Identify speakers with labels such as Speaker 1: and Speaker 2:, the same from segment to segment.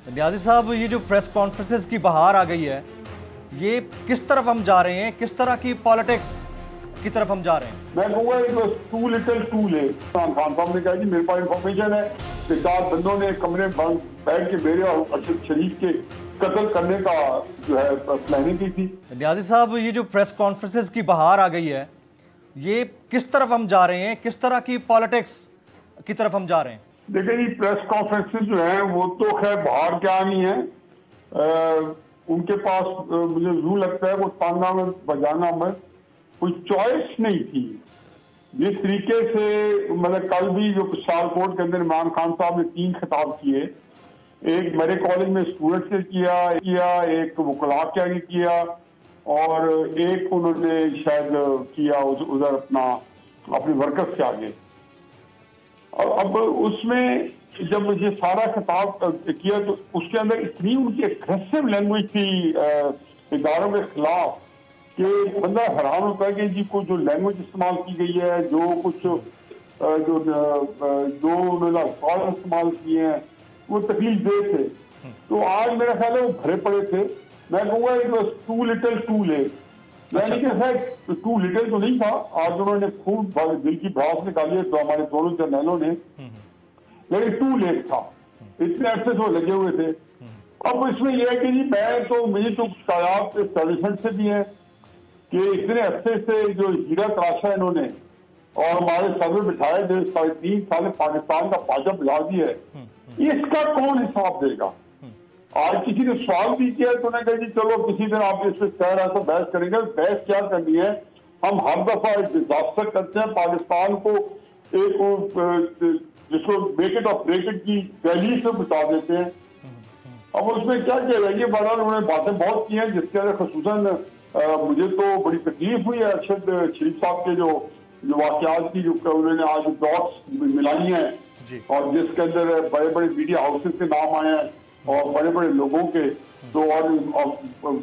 Speaker 1: न्याजी साहब, ये जो प्रेस कॉन्फ्रेंसेस की बहार आ गई है, ये किस तरफ हम जा रहे हैं? किस तरह की पॉलिटिक्स की तरफ हम जा रहे हैं?
Speaker 2: मैं कहूँगा एक टू लिटिल टूल है। खान साहब ने कहा कि मेरे पास इंफॉर्मेशन है कि 4 बंदों ने कमरे में बैठ के मेरे और अरशद शरीफ के कत्ल करने का जो है प्लानिंग की थी।
Speaker 1: न्याजी साहब, ये जो प्रेस कॉन्फ्रेंसेस की बहार आ गई है, ये किस तरफ हम जा रहे हैं? किस तरह की पॉलिटिक्स की तरफ हम जा रहे हैं?
Speaker 2: देखिए जी, प्रेस कॉन्फ्रेंसेस जो है वो तो खैर बाहर क्या नहीं है, उनके पास मुझे यूं लगता है वो ताना में बजाना में कोई चॉइस नहीं थी। जिस तरीके से मतलब कल भी जो सियालकोट के अंदर इमरान खान साहब ने 3 खिताब किए, एक मेरे कॉलेज में स्टूडेंट से किया, एक वकला के आगे किया और एक उन्होंने शायद किया उधर अपने वर्कर्स के आगे। और अब उसमें जब ये सारा खिताब किया तो उसके अंदर इतनी उनकी एग्रेसिव लैंग्वेज थी इदारों के खिलाफ कि बंदा हैरान होता है कि जी को जो लैंग्वेज इस्तेमाल की गई है, जो कुछ जो उन्होंने अल्फाज इस्तेमाल किए हैं वो तकलीफ दे थे। तो आज मेरा ख्याल है वो भरे पड़े थे। मैं कहूँगा एक टू लिटिल टू लेट। मैंने कहा टू लिटिल तो नहीं था, आज उन्होंने खूब दिल की भड़ास निकाली है तो हमारे दोनों जर्नैलों ने, लेकिन टू लेट था। इतने अरसे से लगे हुए थे। अब इसमें यह है कि जी मैं तो मुझे तो शायद एस्टेब्लिशमेंट से भी है कि इतने अरसे से जो हीरा तराशा इन्होंने और हमारे सर में बिठाए थे 3.5 साल पाकिस्तान का पाजा बिला दिया है, इसका कौन हिसाब देगा? आज किसी ने सवाल भी किया तो उन्होंने कहा जी चलो किसी दिन आप इस पर कह रहा है तो बहस करेंगे। बहस क्या करनी है? हम हर दफा एक डिजास्टर करते हैं, पाकिस्तान को एक जिसको ब्रेक इट और ब्रेक इट की वैली से बचा देते हैं। अब उसमें क्या किया जाए? ये बहरहाल उन्होंने बातें बहुत की हैं जिसके अंदर खसूसन मुझे तो बड़ी तकलीफ हुई है अरशद शरीफ साहब के जो वाकयात की जो उन्होंने आज डॉट्स मिलाई हैं और जिसके अंदर बड़े बड़े मीडिया हाउसेस के नाम आए हैं और बड़े बड़े लोगों के। तो और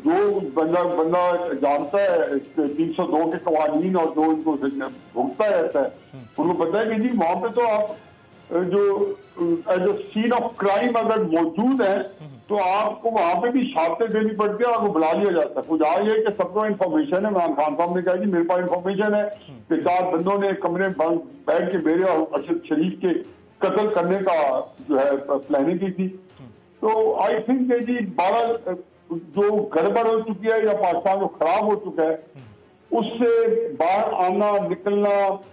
Speaker 2: जो बंदा जानता है 302 के कवानीन और जो उनको भुगतता रहता है उनको पता है कि जी वहां पे तो आप जो सीन ऑफ क्राइम अगर मौजूद है तो आपको वहां पे भी शहादतें देनी पड़ती है और वो बुला लिया जाता है। कुछ आज है कि सबको इन्फॉर्मेशन है। इमरान खान साहब ने कहा कि मेरे पास इन्फॉर्मेशन है कि 4 बंदों ने कमरे में बैठ के मेरे और अरशद शरीफ के कत्ल करने का जो है प्लानिंग की थी। तो आई थिंक जी 12 जो गड़बड़ हो चुकी है या पाकिस्तान जो खराब हो चुका है उससे बाहर आना निकलना,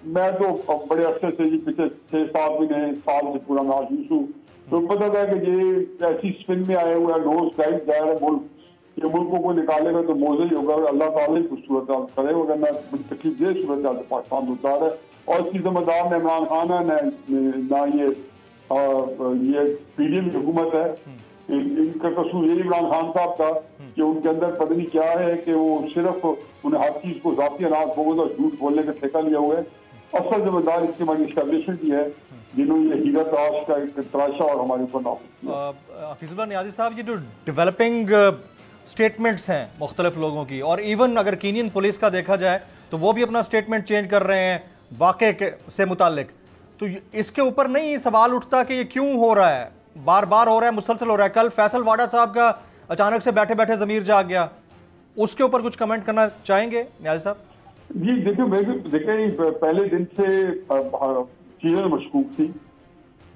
Speaker 2: मैं तो बड़े अरसे से जी पिछले 6-7 महीने साल से पूरा महसूस हूँ। तो पता था कि ये ऐसी स्पिन में आए हुए हैं, नोज टाइट जा रहा है मुल्क, ये मुल्कों को निकालेगा तो मौजे ही होगा। अल्लाह ताला कुछ सूरत करे वरना तकलीफ दे सूरत पाकिस्तान गुजार है और इसकी जिम्मेदार न इमरान खान है ना ये पीडीएम की हुकूमत है। इनका कसूर यही इमरान खान साहब था कि उनके अंदर पता नहीं क्या है कि वो सिर्फ उन्हें हर चीज को जाती अनाज बोझ और झूठ बोलने का ठेका लिया हुआ है। असल जिम्मेदार इसकी हमारी एस्टेब्लिशमेंट ही है जिन्होंने ये हीरा तराशा और हमारे ऊपर नाफिज किया।
Speaker 1: हफीजुल्लाह न्याजी साहब, ये जो डेवलपिंग स्टेटमेंट्स हैं मुख्तलिफ लोगों की और इवन अगर कीनियन पुलिस का देखा जाए तो वो भी अपना स्टेटमेंट चेंज कर रहे हैं वाक़े से मुतालिक, तो इसके ऊपर नहीं सवाल उठता कि ये क्यों हो रहा है? बार बार हो रहा है, मुसलसल हो रहा है। कल फैसल वाडा साहब का अचानक से बैठे बैठे जमीर जाग गया, उसके ऊपर कुछ कमेंट करना चाहेंगे न्याजी साहब?
Speaker 2: जी देखिए पहले दिन से चीजें मशकूक थी।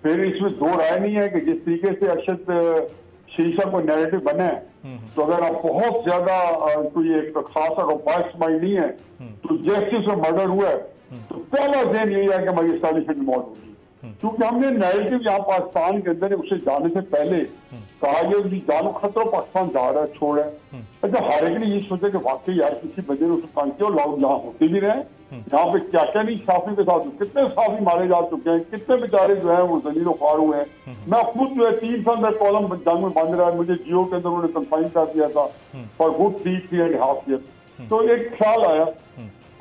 Speaker 2: फिर इसमें 2 राय नहीं है कि जिस तरीके से अरशद शीशा को नैरेटिव बना है तो अगर आप बहुत ज्यादा कोई एक खास अगर बायस माइंड नहीं है तो जैसे उसमें मर्डर हुआ है तो पहला ज़हन यही है कि हमारी एस्टेब्लिशमेंट मौत होगी। क्योंकि हमने नैरेटिव यहाँ पाकिस्तान के अंदर उसे जाने से पहले कहा ये जानो खतरा पाकिस्तान जा रहा है, छोड़ है। अच्छा हर एक ने ये सोचा कि वाकई यार किसी बंदे ने उसे तंग किया और लोग यहाँ होते भी रहे। यहाँ पे क्या क्या नहीं साफी के साथ कितने साफी मारे जा चुके हैं, कितने बेचारे जो है वो जलीलो ख्वार हुए हैं। मैं खुद जो है 3 साल में कॉलम जंग में बंद रहा है, मुझे जियो के अंदर उन्होंने कन्फाइन कर दिया था फॉर गुड 3.5 ईयर। तो एक ख्याल आया।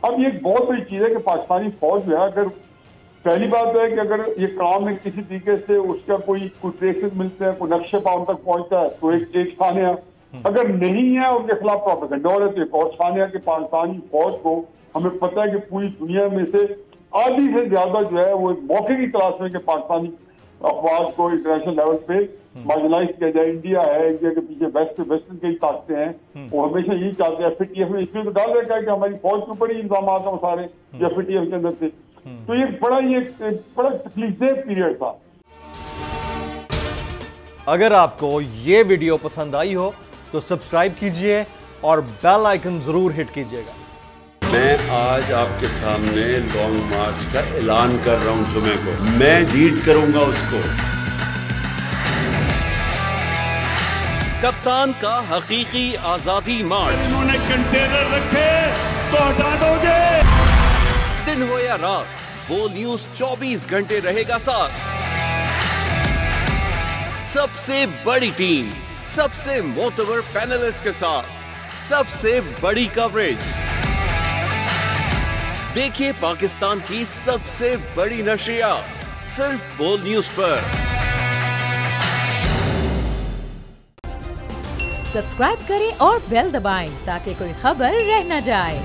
Speaker 2: अब ये एक बहुत बड़ी चीज है कि पाकिस्तानी फौज जो है, अगर पहली बात है कि अगर ये काम में किसी तरीके से उसका कोई ट्रेसेस मिलते हैं, कोई नक्शे पाउंड तक पहुंचता है तो एक छानिया, अगर नहीं है उनके खिलाफ प्रोपेगेंडा है तो एक और छानिया कि पाकिस्तानी फौज को हमें पता है कि पूरी दुनिया में से आधी से ज्यादा जो है वो मौके की तलाश में कि पाकिस्तानी अफवाज को इंटरनेशनल लेवल पे मार्जिनाइज किया जाए। इंडिया है, इंडिया के पीछे वेस्टर्न कई ताकतें हैं, वो हमेशा यही चाहते हैं। FATF ने इसमें तो डाल रखा है कि हमारी फौज के ऊपर ही इल्जाम आता है सारे FATF के अंदर से। तो ये बड़ा तकलीफदेह पीरियड था।
Speaker 1: अगर आपको ये वीडियो पसंद आई हो तो सब्सक्राइब कीजिए और बेल आइकन जरूर हिट कीजिएगा।
Speaker 3: मैं आज आपके सामने लॉन्ग मार्च का ऐलान कर रहा हूं। जुमे को मैं लीड करूंगा उसको।
Speaker 4: कप्तान का हकीकी आजादी मार्च।
Speaker 5: उन्होंने कंटेनर रखे तो हटा दोगे।
Speaker 4: दिन हो या रात, बोल न्यूज 24 घंटे रहेगा साथ। सबसे बड़ी टीम, सबसे मोतबर पैनलिस्ट के साथ, सबसे बड़ी कवरेज। देखिए पाकिस्तान की सबसे बड़ी नशरियात सिर्फ बोल न्यूज पर।
Speaker 6: सब्सक्राइब करें और बेल दबाएं ताकि कोई खबर रह न जाए।